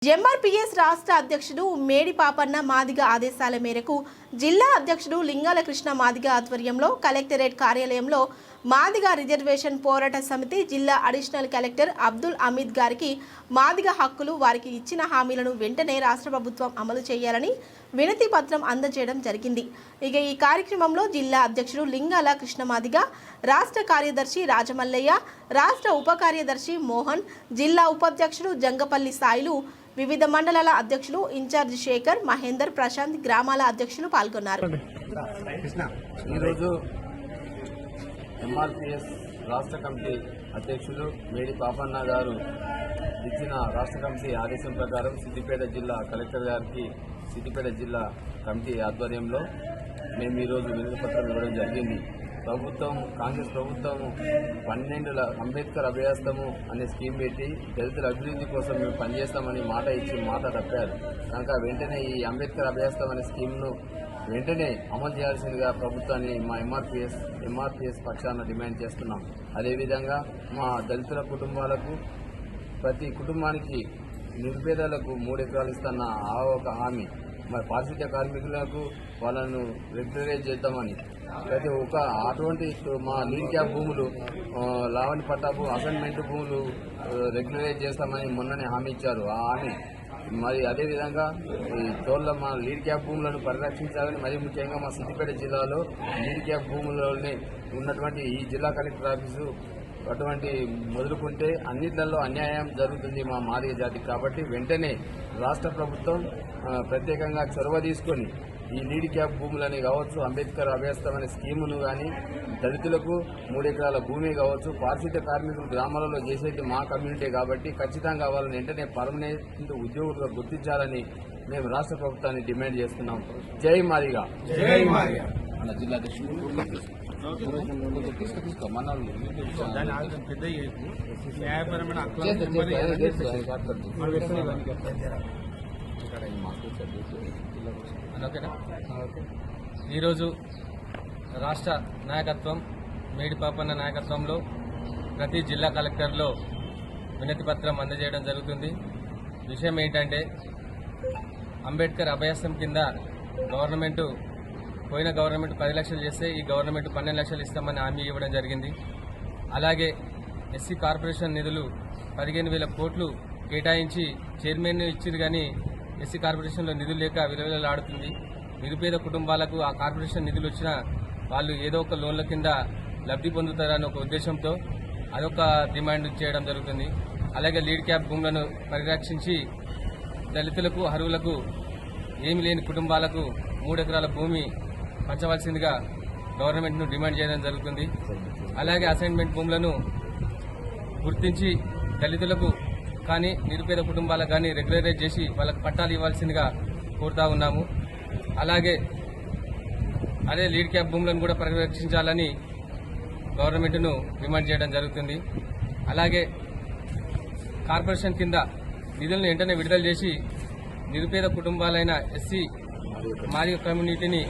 MRPS రాష్ట్ర అధ్యక్షుడు మేడి పాపన్న మాదిగ ఆదేశాల మేరకు జిల్లా అధ్యక్షుడు లింగాల కృష్ణ మాదిగ ఆధ్వర్యంలో కలెక్టరేట్ కార్యాలయంలో మాదిగ రిజర్వేషన్ పోరాట సమితి జిల్లా అడిషనల్ కలెక్టర్ అబ్దుల్ అమీద్ గారికి మాదిగ హక్కులు వారికి ఇచ్చిన హామీలను వెంటనే రాష్ట్ర ప్రభుత్వం అమలు చేయాలని వినతి పత్రం అందజేయడం జరిగింది. ఇక ఈ కార్యక్రమంలో జిల్లా అధ్యక్షుడు లింగాల కృష్ణ మాదిగ, రాష్ట్ర కార్యదర్శి రాజమల్లయ్య, రాష్ట్ర ఉప కార్యదర్శి మోహన్, జిల్లా ఉపాధ్యక్షుడు జంగపల్లి సాయిలు, వివిధ మండలాల అధ్యక్షులు ఇన్ఛార్జ్ శేఖర్, మహేందర్, ప్రశాంత్, గ్రామాల అధ్యక్షులు పాల్గొన్నారు. ఈరోజు ఎంఆర్పీఎస్ రాష్ట్ర కమిటీ అధ్యక్షులు మేడి పాపన్న గారు ఇచ్చిన రాష్ట్ర కమిటీ ఆదేశం ప్రకారం సిద్దిపేట జిల్లా కలెక్టర్ గారికి సిద్దిపేట జిల్లా కమిటీ ఆధ్వర్యంలో మేము ఈరోజు వినతి పత్రం ఇవ్వడం జరిగింది. కాంగ్రెస్ ప్రభుత్వం 12 అంబేద్కర్ అభయాస్తము అనే స్కీమ్ పెట్టి దళితుల అభివృద్ధి కోసం మేము పనిచేస్తామని మాట ఇచ్చి మాట తప్పారు. కనుక వెంటనే ఈ అంబేద్కర్ అభయాస్తం అనే స్కీమ్ను వెంటనే అమలు చేయాల్సిందిగా ప్రభుత్వాన్ని మా ఎంఆర్పీఎస్ పక్షాన డిమాండ్ చేస్తున్నాం. అదేవిధంగా మా దళితుల కుటుంబాలకు ప్రతి కుటుంబానికి నిరుపేదలకు 3 ఎకరాలు ఇస్తున్న ఒక హామీ, మరి పారిశుద్ధ్య కార్మికులకు వాళ్ళను రెగ్యులరైజ్ చేద్దామని ప్రతి ఒక్క అటువంటి మా లీడ్ క్యాప్ భూములు, లావణి పట్టాపు అసైన్మెంట్ భూములు రెగ్యులరైజ్ చేస్తామని మొన్ననే హామీ ఇచ్చారు. ఆ హామీ మరి అదేవిధంగా ఈ తోళ్ల మా లీడ్ క్యాప్ భూములను పరిరక్షించాలని, మరి ముఖ్యంగా మా సిద్దిపేట జిల్లాలో లీడ్ క్యాప్ భూములలోనే ఉన్నటువంటి ఈ జిల్లా కలెక్టర్ ఆఫీసు అటువంటి మొదలుకుంటే అన్నిట్లలో అన్యాయం జరుగుతుంది మా మాదిగ జాతికి. కాబట్టి వెంటనే రాష్ట్ర ప్రభుత్వం ప్రత్యేకంగా చొరవ తీసుకొని ఈ లీడ్ క్యాప్ భూములని కావచ్చు, అంబేద్కర్ అభ్యస్తం అనే స్కీమును కానీ, దళితులకు 3 ఎకరాల భూమి కావచ్చు, పారిశుద్ధ్య కార్మికులు గ్రామాలలో చేసేది మా కమ్యూనిటీ కాబట్టి ఖచ్చితంగా వాళ్ళని వెంటనే పర్మనెంట్ ఉద్యోగులుగా గుర్తించాలని మేము రాష్ట్ర ప్రభుత్వాన్ని డిమాండ్ చేస్తున్నాం. జై మాదిగ. మన జిల్లా ఈరోజు రాష్ట్ర నాయకత్వం మేడి పాపన్న నాయకత్వంలో ప్రతి జిల్లా కలెక్టర్లో వినతి పత్రం అందజేయడం జరుగుతుంది. విషయం ఏంటంటే, అంబేద్కర్ అభయాస్తం కింద పోయిన గవర్నమెంట్ 10 లక్షలు చేస్తే ఈ గవర్నమెంట్ 12 లక్షలు ఇస్తామని హామీ ఇవ్వడం జరిగింది. అలాగే ఎస్సీ కార్పొరేషన్ నిధులు 15,000 కోట్లు కేటాయించి చైర్మన్ ఇచ్చింది, కానీ ఎస్సీ కార్పొరేషన్లో నిధులు లేక విలువలాడుతుంది. నిరుపేద కుటుంబాలకు ఆ కార్పొరేషన్ నిధులు వచ్చినా వాళ్ళు ఏదో ఒక లోన్ల కింద లబ్ధి పొందుతారని ఒక ఉద్దేశంతో అదొక డిమాండ్ చేయడం జరుగుతుంది. అలాగే లీడ్ క్యాప్ భూములను పరిరక్షించి దళితులకు, అర్హులకు, ఏమీ లేని కుటుంబాలకు 3 ఎకరాల భూమి పంచవలసిందిగా గవర్నమెంట్ను డిమాండ్ చేయడం జరుగుతుంది. అలాగే అసైన్మెంట్ భూములను గుర్తించి దళితులకు కానీ, నిరుపేద కుటుంబాలకు కానీ రెగ్యులరైజ్ చేసి వాళ్ళకు పట్టాలు ఇవ్వాల్సిందిగా కోరుతా ఉన్నాము. అలాగే అదే లీడ్ క్యాప్ భూములను కూడా పరిరక్షించాలని గవర్నమెంట్ను డిమాండ్ చేయడం జరుగుతుంది. అలాగే కార్పొరేషన్ కింద నిధులను వెంటనే విడుదల చేసి నిరుపేద కుటుంబాలైన ఎస్సీ మాదిగ కమ్యూనిటీని